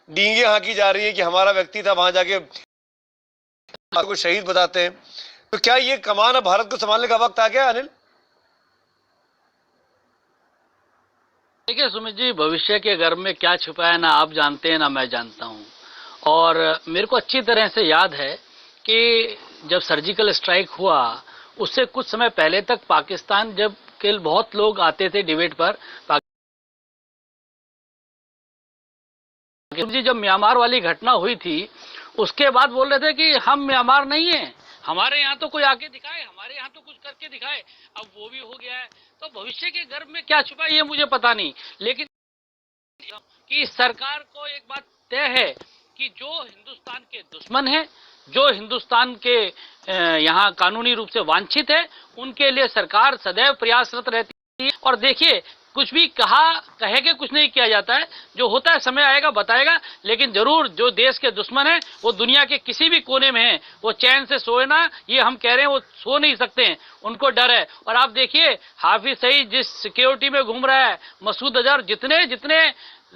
डींगे hockey जा रही है कि हमारा व्यक्ति था, वहां जाके को शहीद बताते हैं। तो क्या ये कमान अब भारत को संभालने का वक्त आ गया अनिल? देखिए सुमित जी, भविष्य के गर्भ में क्या छुपा है ना आप जानते हैं ना मैं जानता हूं। और मेरे को अच्छी तरह से याद है कि जब सर्जिकल स्ट्राइक हुआ उससे कुछ समय पहले तक पाकिस्तान जब के बहुत लोग आते थे डिबेट पर, जी जब म्यांमार वाली घटना हुई थी उसके बाद बोल रहे थे कि हम म्यांमार नहीं है, हमारे यहाँ तो कोई आके दिखाए, हमारे यहाँ तो कुछ करके दिखाए। अब वो भी हो गया है। तो भविष्य के गर्भ में क्या छुपा ये मुझे पता नहीं, लेकिन कि सरकार को एक बात तय है कि जो हिंदुस्तान के दुश्मन है, जो हिंदुस्तान के यहाँ कानूनी रूप से वांछित है, उनके लिए सरकार सदैव प्रयासरत रहती है। और देखिए कुछ भी कहे के कुछ नहीं किया जाता है, जो होता है समय आएगा बताएगा। लेकिन जरूर जो देश के दुश्मन है वो दुनिया के किसी भी कोने में है, वो चैन से सोए ना, ये हम कह रहे हैं, वो सो नहीं सकते हैं, उनको डर है। और आप देखिए हाफिज सईद जिस सिक्योरिटी में घूम रहा है, मसूद अजहर जितने जितने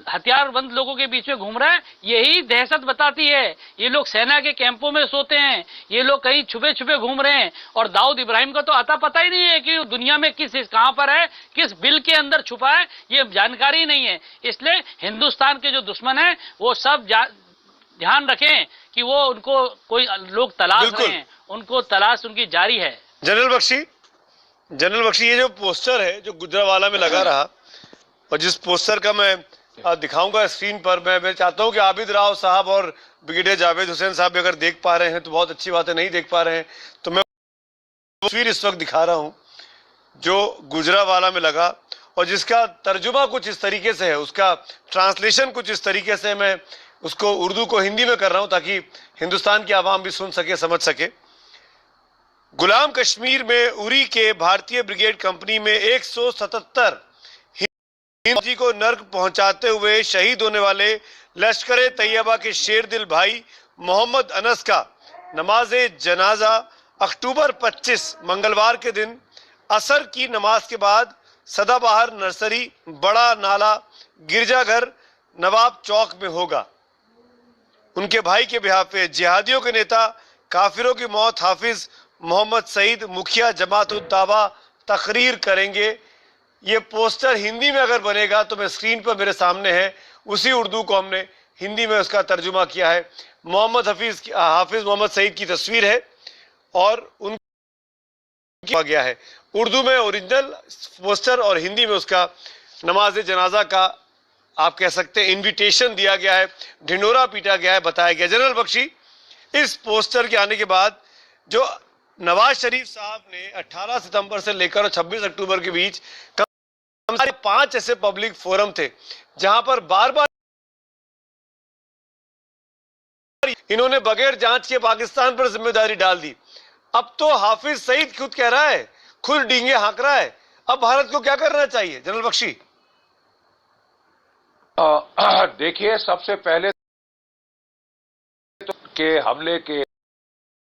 हथियारबंद लोगों के बीच में घूम रहा है, यही दहशत बताती है। ये लोग सेना के कैंपों में सोते हैं, ये लोग कहीं छुपे छुपे घूम रहे हैं। और दाऊद इब्राहिम का तो अता पता ही नहीं है कि दुनिया में कहां पर है, किस बिल के अंदर छुपा है, ये जानकारी नहीं है। इसलिए हिंदुस्तान के जो दुश्मन है वो सब ध्यान रखें कि वो उनको कोई लोग तलाश रहे हैं, उनको तलाश उनकी जारी है। जनरल बख्शी, ये जो पोस्टर है जो गुजरावाला में लगा रहा, और जिस पोस्टर का मैं दिखाऊंगा स्क्रीन पर, मैं चाहता हूं कि आबिद राव साहब और ब्रिगेडियर जावेद हुसैन साहब भी अगर देख पा रहे हैं तो बहुत अच्छी बात है, नहीं देख पा रहे हैं तो मैं तस्वीर इस वक्त दिखा रहा हूं जो गुजरावाला में लगा, और जिसका तर्जुमा कुछ इस तरीके से है, उसका ट्रांसलेशन कुछ इस तरीके से, मैं उसको उर्दू को हिंदी में कर रहा हूं ताकि हिंदुस्तान की आवाम भी सुन सके, समझ सके। गुलाम कश्मीर में उरी के भारतीय ब्रिगेड कंपनी में 177 जी को नर्क पहुंचाते हुए शहीद होने वाले लश्कर ए तैयबा के शेरदिल भाई मोहम्मद अनस का नमाज जनाजा अक्टूबर 25 मंगलवार के दिन असर की नमाज के बाद सदाबहार नर्सरी, बड़ा नाला, गिरजाघर, नवाब चौक में होगा। उनके भाई के बिहार पे जिहादियों के नेता काफिरों की मौत हाफिज मोहम्मद सईद मुखिया जमात उद दावा तकरीर करेंगे। ये पोस्टर हिंदी में अगर बनेगा तो मैं स्क्रीन पर मेरे सामने है, उसी उर्दू को हमने हिंदी में उसका तर्जुमा किया है। हाफिज मोहम्मद सईद की तस्वीर है और उनकी गया है उर्दू में ओरिजिनल पोस्टर, और हिंदी में उसका नमाज जनाजा का आप कह सकते हैं इनविटेशन दिया गया है, ढिंडोरा पीटा गया है, बताया गया। जनरल बख्शी, इस पोस्टर के आने के बाद जो नवाज शरीफ साहब ने 18 सितंबर से लेकर 26 अक्टूबर के बीच 5 ऐसे पब्लिक फोरम थे जहां पर बार बार इन्होंने बगैर जांच के पाकिस्तान पर जिम्मेदारी डाल दी। अब तो हाफिज सईद खुद कह रहा है, खुद डींगे हाँक रहा है। अब भारत को क्या करना चाहिए जनरल बख्शी? देखिए, सबसे पहले तो के हमले के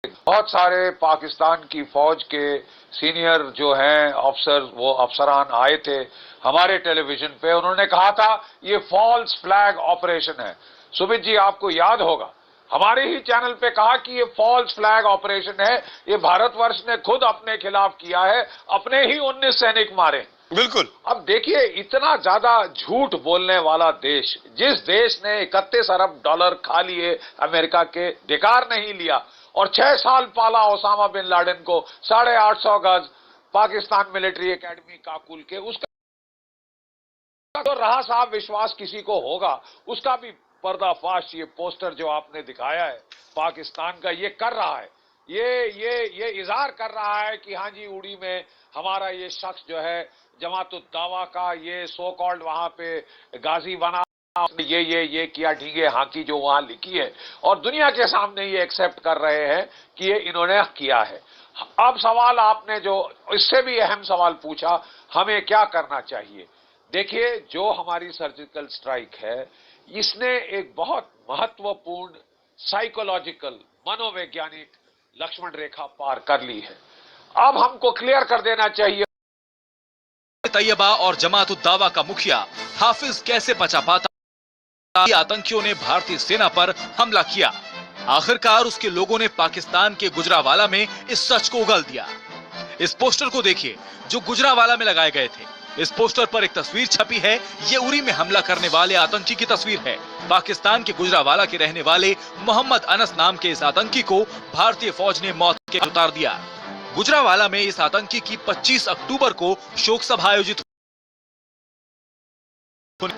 बहुत सारे पाकिस्तान की फौज के सीनियर जो हैं अफसर, वो अफसरान आए थे हमारे टेलीविजन पे। उन्होंने कहा था ये फॉल्स फ्लैग ऑपरेशन है। सुमित जी, आपको याद होगा हमारे ही चैनल पे कहा कि ये फॉल्स फ्लैग ऑपरेशन है, ये भारतवर्ष ने खुद अपने खिलाफ किया है, अपने ही 19 सैनिक मारे। बिल्कुल। अब देखिए, इतना ज्यादा झूठ बोलने वाला देश, जिस देश ने 31 अरब डॉलर खा लिए अमेरिका के, धिकार नहीं लिया, और 6 साल पाला ओसामा बिन लादेन को 850 गज पाकिस्तान मिलिट्री एकेडमी काकुल के, उसका तो रहा साहब विश्वास किसी को होगा, उसका भी पर्दाफाश ये पोस्टर जो आपने दिखाया है पाकिस्तान का ये कर रहा है। ये इजहार कर रहा है कि हाँ जी, उड़ी में हमारा ये शख्स जो है जमातुद दावा का, ये सो कॉल्ड वहां पे गाजी बना, ये किया, ढींगे हाँकी जो वहां लिखी है, और दुनिया के सामने ये एक्सेप्ट कर रहे हैं कि ये इन्होंने किया है। अब सवाल आपने जो इससे भी अहम सवाल पूछा, हमें क्या करना चाहिए। देखिए, जो हमारी सर्जिकल स्ट्राइक है, इसने एक बहुत महत्वपूर्ण साइकोलॉजिकल, मनोवैज्ञानिक लक्ष्मण रेखा पार कर ली है। अब हमको क्लियर कर देना चाहिए तैयबा और जमात उद दावा का मुखिया हाफिज कैसे बचा पाता। आतंकियों ने भारतीय सेना पर हमला किया। आखिरकार उसके लोगों ने पाकिस्तान के गुजरावाला में इस सच को उगल दिया। इस पोस्टर को देखिए जो गुजरावाला में लगाए गए थे। इस पोस्टर पर एक तस्वीर छपी है। ये उरी में हमला करने वाले आतंकी की तस्वीर है। पाकिस्तान के गुजरावाला के रहने वाले मोहम्मद अनस नाम के इस आतंकी को भारतीय फौज ने मौत के घाट उतार दिया। गुजरावाला में इस आतंकी की 25 अक्टूबर को शोक सभा आयोजित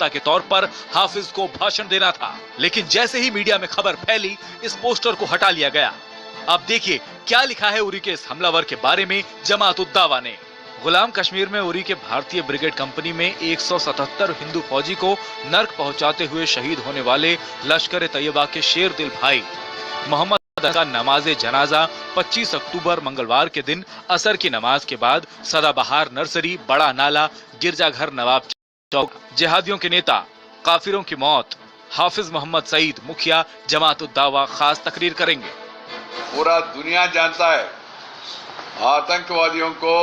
के तौर पर हाफिज को भाषण देना था, लेकिन जैसे ही मीडिया में खबर फैली इस पोस्टर को हटा लिया गया। अब देखिए क्या लिखा है उरी के इस हमलावर के बारे में जमात-उद-दावा ने। गुलाम कश्मीर में उरी के भारतीय ब्रिगेड कंपनी में 177 हिंदू फौजी को नर्क पहुंचाते हुए शहीद होने वाले लश्कर तैयबा के शेर दिल भाई मोहम्मद का नमाज जनाजा 25 अक्टूबर मंगलवार के दिन असर की नमाज के बाद सदाबहार नर्सरी, बड़ा नाला, गिरजाघर नवाब चौक, जिहादियों के नेता काफिरों की मौत, हाफिज मोहम्मद सईद मुखिया जमात-उद-दावा खास तकरीर करेंगे। पूरा दुनिया जानता है आतंकवादियों को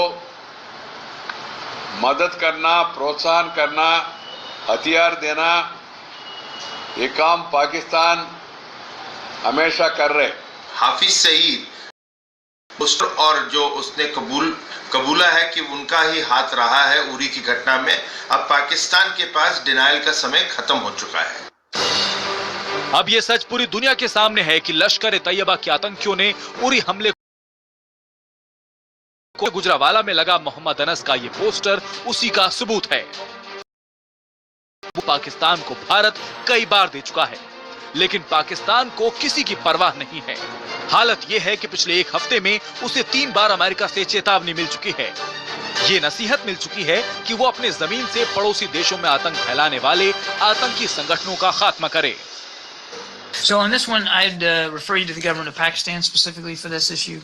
मदद करना, प्रोत्साहन करना, हथियार देना, ये काम पाकिस्तान हमेशा कर रहे। हाफिज सईद पोस्टर और जो उसने कबूला है कि उनका ही हाथ रहा है उरी की घटना में। अब पाकिस्तान के पास डिनायल का समय खत्म हो चुका है। अब ये सच पूरी दुनिया के सामने है कि लश्कर तैयबा के आतंकियों ने उरी हमले को गुजरावाला में लगा मोहम्मद अनस का ये पोस्टर उसी का सबूत है। पाकिस्तान को भारत कई बार दे चुका है, लेकिन पाकिस्तान को किसी की परवाह नहीं है। हालत यह है कि पिछले एक हफ्ते में उसे 3 बार अमेरिका से चेतावनी मिल चुकी है। ये नसीहत मिल चुकी है कि वो अपने जमीन से पड़ोसी देशों में आतंक फैलाने वाले आतंकी संगठनों का खात्मा करे। So on this one, I'd refer you to the government of Pakistan specifically for this issue.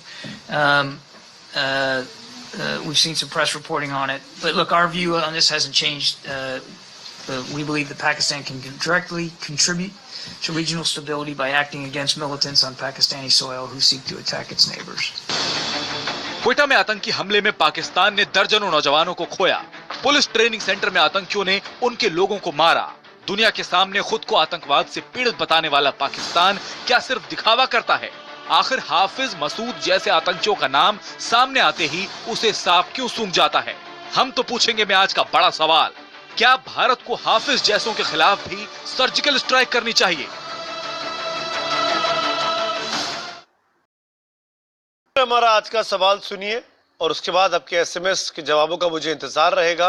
We've seen some press reporting on it, but look, our view on this hasn't changed. We believe that Pakistan can directly contribute to regional stability by acting against militants on Pakistani soil who seek to attack its neighbors. Quetta में आतंकी हमले में पाकिस्तान ने दर्जनों नौजवानों को खोया। Police training centre में आतंकियों ने उनके लोगों को मारा। दुनिया के सामने खुद को आतंकवाद से पीड़ित बताने वाला पाकिस्तान क्या सिर्फ दिखावा करता है? आखिर हाफिज मसूद जैसे आतंकियों का नाम सामने आते ही उसे सांप क्यों सूंघ जाता है? हम तो पूछेंगे मैं आज का बड़ा सवाल, क्या भारत को हाफिज जैसों के खिलाफ भी सर्जिकल स्ट्राइक करनी चाहिए? हमारा आज का सवाल सुनिए और उसके बाद आपके एसएमएस के जवाबों का मुझे इंतजार रहेगा।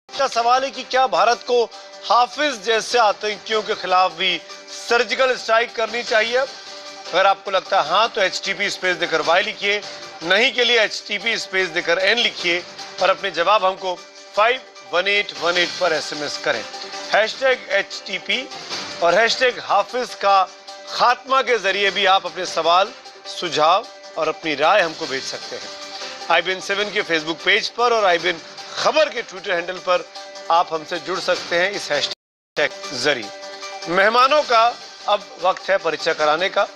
का सवाल है कि क्या भारत को हाफिज जैसे आतंकियों के खिलाफ भी सर्जिकल स्ट्राइक करनी चाहिए? अगर आपको लगता है हाँ तो HTP स्पेस देकर Y लिखिए, नहीं के लिए HTP स्पेस देकर N लिखिए और अपने जवाब हमको 51818 पर एसएमएस करें। #HTP और #हाफिज का खात्मा के जरिए भी आप अपने सवाल, सुझाव और अपनी राय हमको भेज सकते हैं। IBN 7 के फेसबुक पेज पर और IBN खबर के ट्विटर हैंडल पर आप हमसे जुड़ सकते हैं इस हैशटैग जरिए। मेहमानों का अब वक्त है परिचय कराने का।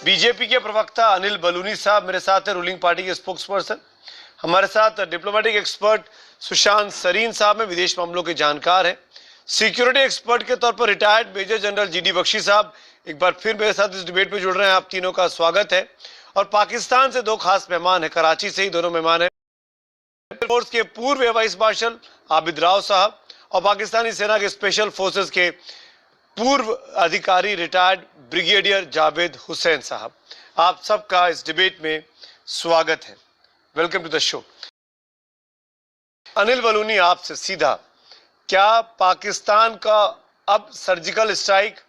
बीजेपी के प्रवक्ता अनिल बलूनी साहब मेरे साथ हैं, रूलिंग पार्टी के स्पोक्स पर्सन। हमारे साथ डिप्लोमेटिक एक्सपर्ट सुशांत सरीन साहब में विदेश मामलों के जानकार हैं। सिक्योरिटी एक्सपर्ट के तौर पर retired major general GD Bakshi साहब एक बार फिर मेरे साथ इस डिबेट में जुड़ रहे हैं। आप तीनों का स्वागत है। और पाकिस्तान से 2 खास मेहमान हैं, कराची से ही दोनों मेहमान हैं। फोर्स के पूर्व air vice marshal Abid Rao साहब और पाकिस्तानी सेना के स्पेशल फोर्सेस के पूर्व अधिकारी रिटायर्ड ब्रिगेडियर जावेद हुसैन साहब। आप सबका इस डिबेट में स्वागत है। Welcome to the show. Anil Baluni, आपसे सीधा, क्या पाकिस्तान का अब सर्जिकल स्ट्राइक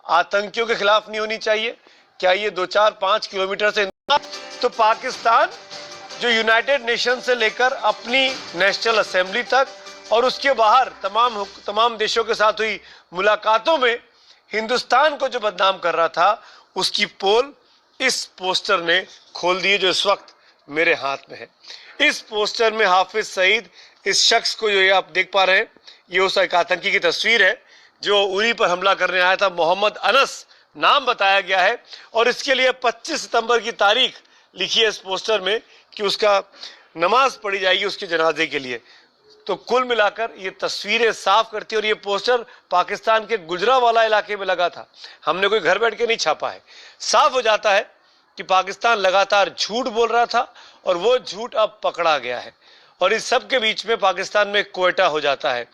आतंकियों के खिलाफ नहीं होनी चाहिए? क्या ये 2-4-5 किलोमीटर से तो पाकिस्तान जो यूनाइटेड नेशन से लेकर अपनी नेशनल असेंबली तक और उसके बाहर तमाम देशों के साथ हुई मुलाकातों में हिंदुस्तान को जो बदनाम कर रहा था, उसकी पोल इस पोस्टर ने खोल दी जो इस वक्त मेरे हाथ में है। इस पोस्टर में हाफिज सईद, इस शख्स को जो ये आप देख पा रहे हैं, ये उस एक आतंकी की तस्वीर है जो उरी पर हमला करने आया था। मोहम्मद अनस नाम बताया गया है और इसके लिए 25 सितंबर की तारीख लिखी है इस पोस्टर में कि उसका नमाज पढ़ी जाएगी उसके जनाजे के लिए। तो कुल मिलाकर ये तस्वीरें साफ करती है। और ये पोस्टर पाकिस्तान के गुजरांवाला इलाके में लगा था, हमने कोई घर बैठ के नहीं छापा है। साफ हो जाता है कि पाकिस्तान लगातार झूठ बोल रहा था और वो झूठ अब पकड़ा गया है और इस सब के बीच में पाकिस्तान में क्वेटा हो जाता है।